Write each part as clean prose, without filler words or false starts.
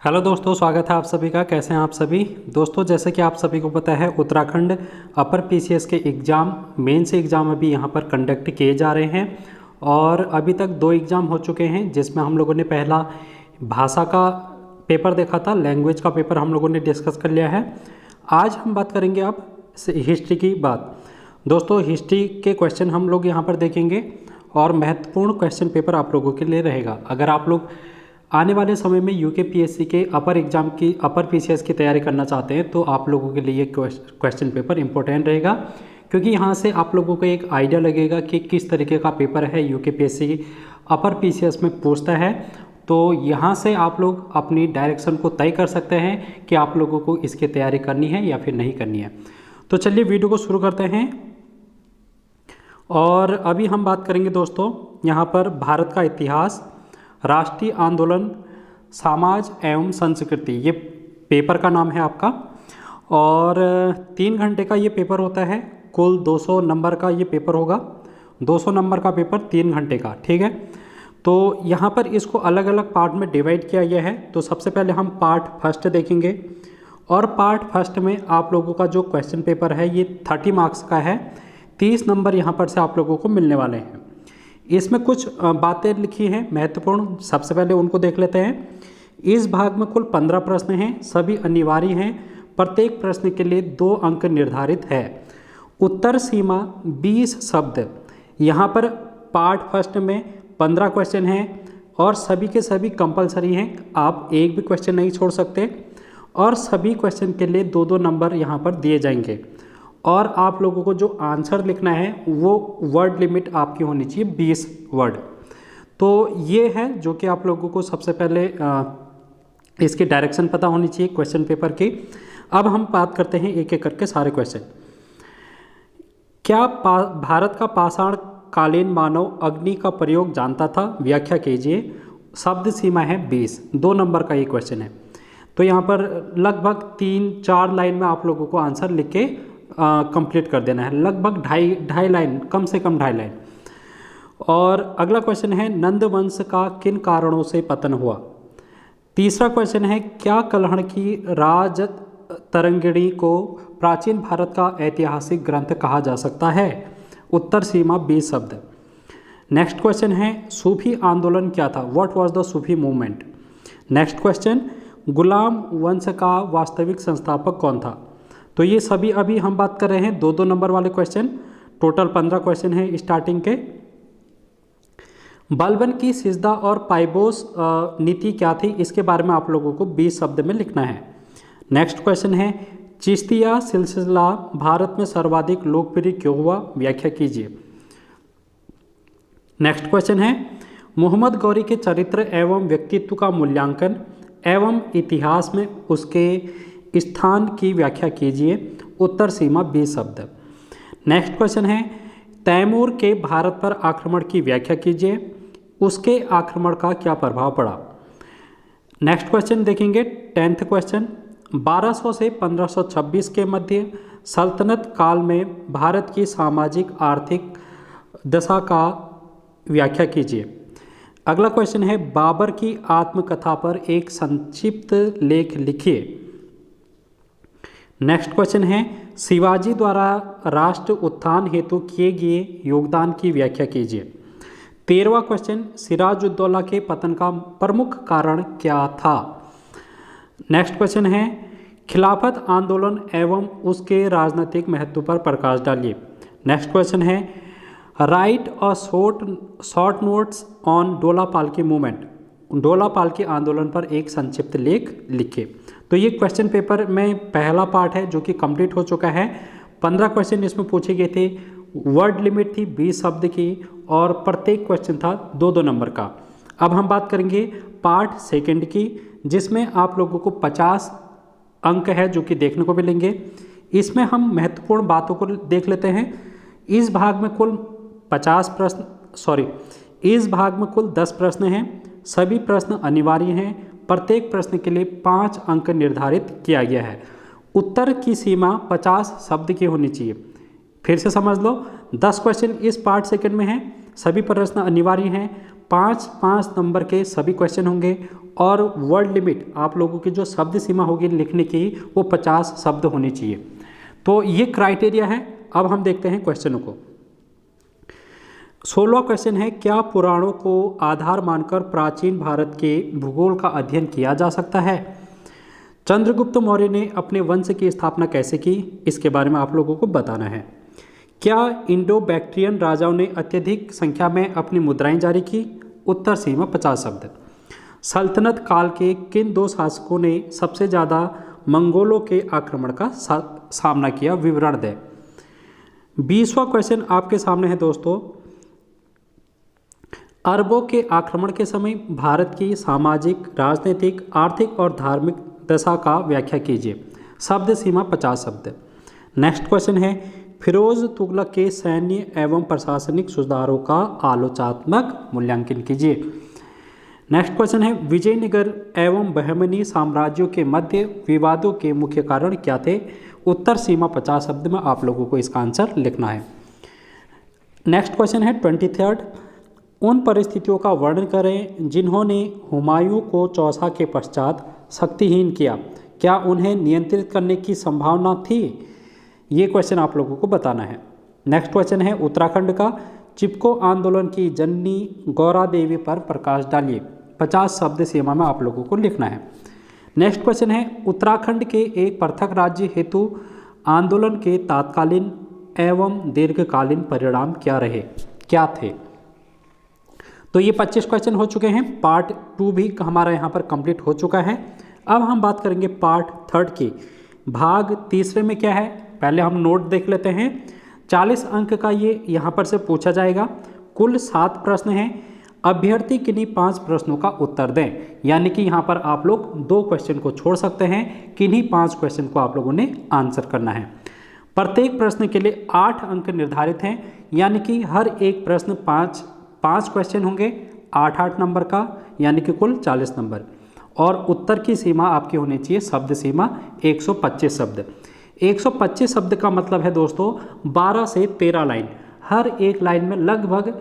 Hello दोस्तों, स्वागत है आप सभी का। कैसे हैं आप सभी दोस्तों? जैसे कि आप सभी को पता है, उत्तराखंड अपर पीसीएस के एग्ज़ाम मेंस एग्ज़ाम अभी यहाँ पर कंडक्ट किए जा रहे हैं और अभी तक 2 एग्ज़ाम हो चुके हैं, जिसमें हम लोगों ने पहला भाषा का पेपर देखा था, लैंग्वेज का पेपर हम लोगों ने डिस्कस कर लिया है। आज हम बात करेंगे अब हिस्ट्री की बात। दोस्तों, हिस्ट्री के क्वेश्चन हम लोग यहाँ पर देखेंगे और महत्वपूर्ण क्वेश्चन पेपर आप लोगों के लिए रहेगा। अगर आप लोग आने वाले समय में यूकेपीएससी के अपर पीसीएस की तैयारी करना चाहते हैं तो आप लोगों के लिए क्वेश्चन पेपर इंपॉर्टेंट रहेगा, क्योंकि यहाँ से आप लोगों को एक आइडिया लगेगा कि किस तरीके का पेपर है यूकेपीएससी अपर पीसीएस में पूछता है। तो यहाँ से आप लोग अपनी डायरेक्शन को तय कर सकते हैं कि आप लोगों को इसकी तैयारी करनी है या फिर नहीं करनी है। तो चलिए वीडियो को शुरू करते हैं। और अभी हम बात करेंगे दोस्तों यहाँ पर भारत का इतिहास, राष्ट्रीय आंदोलन, समाज एवं संस्कृति, ये पेपर का नाम है आपका। और 3 घंटे का ये पेपर होता है। कुल 200 नंबर का ये पेपर होगा। 200 नंबर का पेपर 3 घंटे का, ठीक है। तो यहाँ पर इसको अलग अलग पार्ट में डिवाइड किया गया है। तो सबसे पहले हम पार्ट फर्स्ट देखेंगे और पार्ट फर्स्ट में आप लोगों का जो क्वेश्चन पेपर है ये 30 मार्क्स का है। 30 नंबर यहाँ पर से आप लोगों को मिलने वाले हैं। इसमें कुछ बातें लिखी हैं महत्वपूर्ण, सबसे पहले उनको देख लेते हैं। इस भाग में कुल 15 प्रश्न हैं, सभी अनिवार्य हैं। प्रत्येक प्रश्न के लिए 2 अंक निर्धारित है। उत्तर सीमा 20 शब्द। यहाँ पर पार्ट फर्स्ट में 15 क्वेश्चन हैं और सभी के सभी कंपलसरी हैं, आप एक भी क्वेश्चन नहीं छोड़ सकते। और सभी क्वेश्चन के लिए 2-2 नंबर यहाँ पर दिए जाएंगे। और आप लोगों को जो आंसर लिखना है वो वर्ड लिमिट आपकी होनी चाहिए 20 वर्ड। तो ये है जो कि आप लोगों को सबसे पहले इसकी डायरेक्शन पता होनी चाहिए क्वेश्चन पेपर की। अब हम बात करते हैं एक एक करके सारे क्वेश्चन। क्या भारत का पाषाण कालीन मानव अग्नि का प्रयोग जानता था? व्याख्या कीजिए। शब्द सीमा है 20। 2 नंबर का ये क्वेश्चन है। तो यहाँ पर लगभग 3-4 लाइन में आप लोगों को आंसर लिख के कंप्लीट कर देना है। लगभग ढाई लाइन, कम से कम 2.5 लाइन। और अगला क्वेश्चन है, नंद वंश का किन कारणों से पतन हुआ? तीसरा क्वेश्चन है, क्या कल्हड़ की राज तरंगिणी को प्राचीन भारत का ऐतिहासिक ग्रंथ कहा जा सकता है? उत्तर सीमा 20 शब्द। नेक्स्ट क्वेश्चन है, सूफी आंदोलन क्या था? What was the Sufi movement? Next question, गुलाम वंश का वास्तविक संस्थापक कौन था? तो ये सभी अभी हम बात कर रहे हैं 2-2 नंबर वाले क्वेश्चन। टोटल 15 क्वेश्चन हैं स्टार्टिंग के। बलबन की सिजदा और पाइबोस नीति क्या थी? इसके बारे में आप लोगों को 20 शब्द में लिखना है। नेक्स्ट क्वेश्चन है, चिश्तिया सिलसिला भारत में सर्वाधिक लोकप्रिय क्यों हुआ? व्याख्या कीजिए। नेक्स्ट क्वेश्चन है, मोहम्मद गौरी के चरित्र एवं व्यक्तित्व का मूल्यांकन एवं इतिहास में उसके स्थान की व्याख्या कीजिए। उत्तर सीमा 20 शब्द। नेक्स्ट क्वेश्चन है, तैमूर के भारत पर आक्रमण की व्याख्या कीजिए। उसके आक्रमण का क्या प्रभाव पड़ा? नेक्स्ट क्वेश्चन देखेंगे 10th क्वेश्चन, 1200 से 1526 के मध्य सल्तनत काल में भारत की सामाजिक आर्थिक दशा का व्याख्या कीजिए। अगला क्वेश्चन है, बाबर की आत्मकथा पर एक संक्षिप्त लेख लिखिए। नेक्स्ट क्वेश्चन है, शिवाजी द्वारा राष्ट्र उत्थान हेतु किए गए योगदान की व्याख्या कीजिए। 13वां क्वेश्चन, सिराजुद्दौला के पतन का प्रमुख कारण क्या था? नेक्स्ट क्वेश्चन है, खिलाफत आंदोलन एवं उसके राजनीतिक महत्व पर प्रकाश डालिए। नेक्स्ट क्वेश्चन है, right a short notes on डोला पालकी मूवमेंट। डोला पालकी आंदोलन पर एक संक्षिप्त लेख लिखे। तो ये क्वेश्चन पेपर में पहला पार्ट है जो कि कंप्लीट हो चुका है। 15 क्वेश्चन इसमें पूछे गए थे। वर्ड लिमिट थी 20 शब्द की और प्रत्येक क्वेश्चन था 2-2 नंबर का। अब हम बात करेंगे पार्ट सेकंड की, जिसमें आप लोगों को 50 अंक है जो कि देखने को मिलेंगे। इसमें हम महत्वपूर्ण बातों को देख लेते हैं। इस भाग में कुल 10 प्रश्न हैं। सभी प्रश्न अनिवार्य हैं। प्रत्येक प्रश्न के लिए 5 अंक निर्धारित किया गया है। उत्तर की सीमा 50 शब्द की होनी चाहिए। फिर से समझ लो, 10 क्वेश्चन इस पार्ट सेकंड में हैं। सभी प्रश्न अनिवार्य हैं। 5 नंबर के सभी क्वेश्चन होंगे और वर्ड लिमिट आप लोगों की जो शब्द सीमा होगी लिखने की वो 50 शब्द होनी चाहिए। तो ये क्राइटेरिया है। अब हम देखते हैं क्वेश्चनों को। 16वां क्वेश्चन है, क्या पुराणों को आधार मानकर प्राचीन भारत के भूगोल का अध्ययन किया जा सकता है? चंद्रगुप्त मौर्य ने अपने वंश की स्थापना कैसे की, इसके बारे में आप लोगों को बताना है। क्या इंडो बैक्ट्रियन राजाओं ने अत्यधिक संख्या में अपनी मुद्राएं जारी की? उत्तर सीमा 50 शब्द। सल्तनत काल के किन 2 शासकों ने सबसे ज़्यादा मंगोलों के आक्रमण का सामना किया? विवरण दें। 20वां क्वेश्चन आपके सामने है दोस्तों, अरबों के आक्रमण के समय भारत की सामाजिक, राजनीतिक, आर्थिक और धार्मिक दशा का व्याख्या कीजिए। शब्द सीमा 50 शब्द। नेक्स्ट क्वेश्चन है, फिरोज तुगलक के सैन्य एवं प्रशासनिक सुधारों का आलोचनात्मक मूल्यांकन कीजिए। नेक्स्ट क्वेश्चन है, विजयनगर एवं बहमनी साम्राज्यों के मध्य विवादों के मुख्य कारण क्या थे? उत्तर सीमा 50 शब्द में आप लोगों को इसका आंसर लिखना है। नेक्स्ट क्वेश्चन है 23rd, उन परिस्थितियों का वर्णन करें जिन्होंने हुमायूं को चौसा के पश्चात शक्तिहीन किया। क्या उन्हें नियंत्रित करने की संभावना थी? ये क्वेश्चन आप लोगों को बताना है। नेक्स्ट क्वेश्चन है, उत्तराखंड का चिपको आंदोलन की जननी गौरा देवी पर प्रकाश डालिए। 50 शब्द सीमा में आप लोगों को लिखना है। नेक्स्ट क्वेश्चन है, उत्तराखंड के एक पृथक राज्य हेतु आंदोलन के तात्कालीन एवं दीर्घकालीन परिणाम क्या थे? तो ये 25 क्वेश्चन हो चुके हैं। पार्ट 2 भी हमारा यहाँ पर कंप्लीट हो चुका है। अब हम बात करेंगे पार्ट 3 की। भाग 3 में क्या है, पहले हम नोट देख लेते हैं। 40 अंक का ये यहाँ पर से पूछा जाएगा। कुल 7 प्रश्न हैं। अभ्यर्थी किन्हीं 5 प्रश्नों का उत्तर दें, यानी कि यहाँ पर आप लोग 2 क्वेश्चन को छोड़ सकते हैं। किन्हीं 5 क्वेश्चन को आप लोगों ने आंसर करना है। प्रत्येक प्रश्न के लिए 8 अंक निर्धारित हैं, यानी कि हर एक प्रश्न 5 क्वेश्चन होंगे, 8 नंबर का, यानी कि कुल 40 नंबर। और उत्तर की सीमा आपकी होनी चाहिए शब्द सीमा 125 शब्द। 125 शब्द का मतलब है दोस्तों 12 से 13 लाइन। हर एक लाइन में लगभग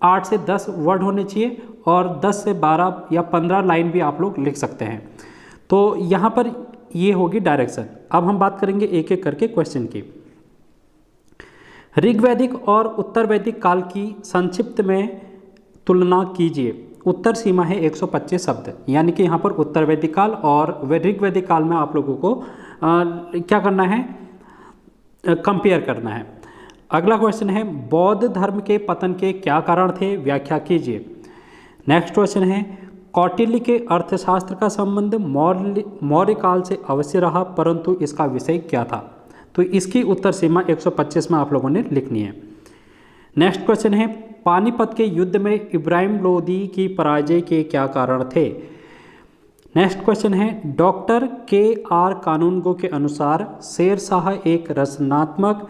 8 से 10 वर्ड होने चाहिए और 10 से 12 या 15 लाइन भी आप लोग लिख सकते हैं। तो यहाँ पर ये होगी डायरेक्शन। अब हम बात करेंगे एक एक करके क्वेश्चन की। ऋग्वैदिक और उत्तर वैदिक काल की संक्षिप्त में तुलना कीजिए। उत्तर सीमा है 125 शब्द, यानी कि यहाँ पर उत्तर वैदिक काल और ऋग्वैदिक काल में आप लोगों को क्या करना है, कंपेयर करना है। अगला क्वेश्चन है, बौद्ध धर्म के पतन के क्या कारण थे? व्याख्या कीजिए। नेक्स्ट क्वेश्चन है, कौटिल्य के अर्थशास्त्र का संबंध मौर्य काल से अवश्य रहा, परंतु इसका विषय क्या था? तो इसकी उत्तर सीमा 125 में आप लोगों ने लिखनी है। नेक्स्ट क्वेश्चन है, पानीपत के युद्ध में इब्राहिम लोदी की पराजय के क्या कारण थे? नेक्स्ट क्वेश्चन है, डॉक्टर KR कानूनगो के अनुसार शेर शाह एक रचनात्मक,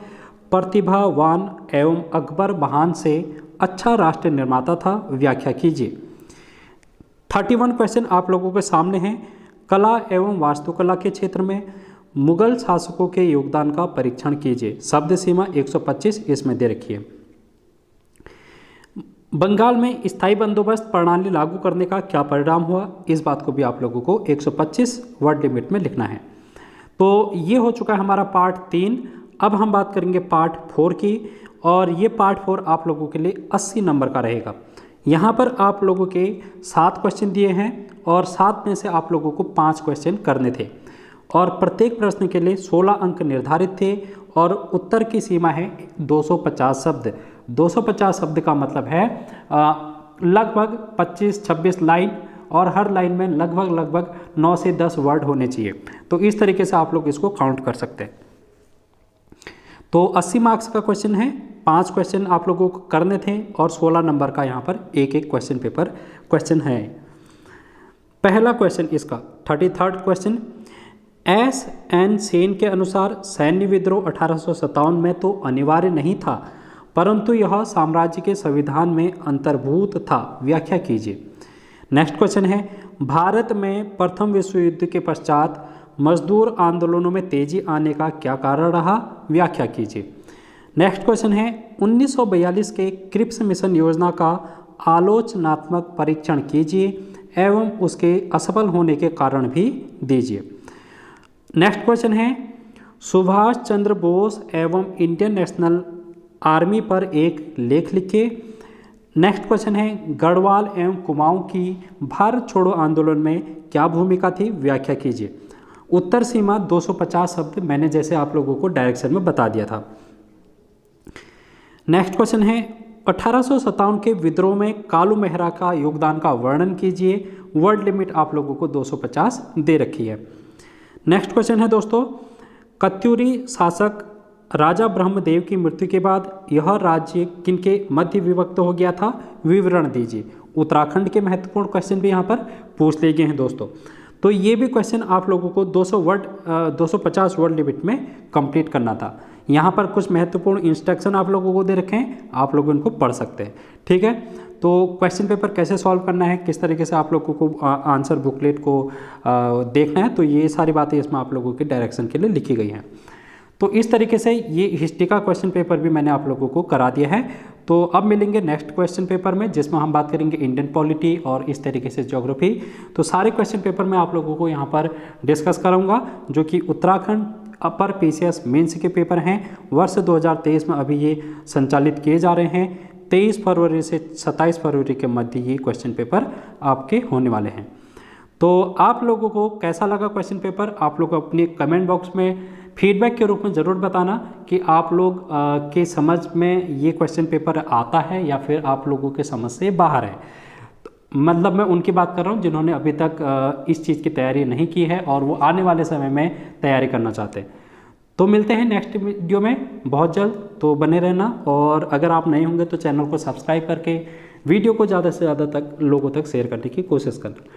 प्रतिभावान एवं अकबर महान से अच्छा राष्ट्र निर्माता था। व्याख्या कीजिए। 31 क्वेश्चन आप लोगों के सामने हैं। कला एवं वास्तुकला के क्षेत्र में मुगल शासकों के योगदान का परीक्षण कीजिए। शब्द सीमा 125 इसमें दे रखिए। बंगाल में स्थायी बंदोबस्त प्रणाली लागू करने का क्या परिणाम हुआ? इस बात को भी आप लोगों को 125 वर्ड लिमिट में लिखना है। तो ये हो चुका है हमारा पार्ट 3। अब हम बात करेंगे पार्ट 4 की, और ये पार्ट 4 आप लोगों के लिए 80 नंबर का रहेगा। यहाँ पर आप लोगों के 7 क्वेश्चन दिए हैं और 7 में से आप लोगों को 5 क्वेश्चन करने थे और प्रत्येक प्रश्न के लिए 16 अंक निर्धारित थे और उत्तर की सीमा है 250 शब्द। 250 शब्द का मतलब है लगभग 25-26 लाइन, और हर लाइन में लगभग 9 से 10 वर्ड होने चाहिए। तो इस तरीके से आप लोग इसको काउंट कर सकते हैं। तो 80 मार्क्स का क्वेश्चन है, 5 क्वेश्चन आप लोगों को करने थे और 16 नंबर का यहाँ पर एक क्वेश्चन पेपर क्वेश्चन है। पहला क्वेश्चन इसका 33rd क्वेश्चन, SN सेन के अनुसार सैन्य विद्रोह 1857 में तो अनिवार्य नहीं था, परंतु यह साम्राज्य के संविधान में अंतर्भूत था। व्याख्या कीजिए। नेक्स्ट क्वेश्चन है, भारत में प्रथम विश्व युद्ध के पश्चात मजदूर आंदोलनों में तेजी आने का क्या कारण रहा? व्याख्या कीजिए। नेक्स्ट क्वेश्चन है, 1942 के क्रिप्स मिशन योजना का आलोचनात्मक परीक्षण कीजिए एवं उसके असफल होने के कारण भी दीजिए। नेक्स्ट क्वेश्चन है, सुभाष चंद्र बोस एवं इंडियन नेशनल आर्मी पर एक लेख लिखिए। नेक्स्ट क्वेश्चन है, गढ़वाल एवं कुमाऊं की भारत छोड़ो आंदोलन में क्या भूमिका थी, व्याख्या कीजिए। उत्तर सीमा 250 शब्द मैंने जैसे आप लोगों को डायरेक्शन में बता दिया था। नेक्स्ट क्वेश्चन है, 1857 के विद्रोह में कालू मेहरा का योगदान का वर्णन कीजिए। वर्ड लिमिट आप लोगों को 250 दे रखी है। नेक्स्ट क्वेश्चन है दोस्तों, कत्यूरी शासक राजा ब्रह्मदेव की मृत्यु के बाद यह राज्य किनके मध्य विभक्त हो गया था, विवरण दीजिए। उत्तराखंड के महत्वपूर्ण क्वेश्चन भी यहाँ पर पूछ लिए गए हैं दोस्तों। तो ये भी क्वेश्चन आप लोगों को 250 वर्ड लिमिट में कंप्लीट करना था। यहाँ पर कुछ महत्वपूर्ण इंस्ट्रक्शन आप लोगों को दे रखे हैं, आप लोग इनको पढ़ सकते हैं। ठीक है, तो क्वेश्चन पेपर कैसे सॉल्व करना है, किस तरीके से आप लोगों को आंसर बुकलेट को देखना है, तो ये सारी बातें इसमें आप लोगों के डायरेक्शन के लिए लिखी गई हैं। तो इस तरीके से ये हिस्ट्री का क्वेश्चन पेपर भी मैंने आप लोगों को करा दिया है। तो अब मिलेंगे नेक्स्ट क्वेश्चन पेपर में, जिसमें हम बात करेंगे इंडियन पॉलिटी और इस तरीके से ज्योग्राफी। तो सारे क्वेश्चन पेपर मैं आप लोगों को यहाँ पर डिस्कस कराऊंगा, जो कि उत्तराखंड अपर पीसीएस मेंस के पेपर हैं। वर्ष 2023 में अभी ये संचालित किए जा रहे हैं। 23 फरवरी से 27 फरवरी के मध्य ये क्वेश्चन पेपर आपके होने वाले हैं। तो आप लोगों को कैसा लगा क्वेश्चन पेपर, आप लोग अपने कमेंट बॉक्स में फीडबैक के रूप में ज़रूर बताना कि आप लोग के समझ में ये क्वेश्चन पेपर आता है या फिर आप लोगों के समझ से बाहर है। मतलब मैं उनकी बात कर रहा हूँ जिन्होंने अभी तक इस चीज़ की तैयारी नहीं की है और वो आने वाले समय में तैयारी करना चाहते हैं। तो मिलते हैं नेक्स्ट वीडियो में बहुत जल्द, तो बने रहना। और अगर आप नए होंगे तो चैनल को सब्सक्राइब करके वीडियो को ज़्यादा से ज़्यादा तक लोगों तक शेयर करने की कोशिश करना।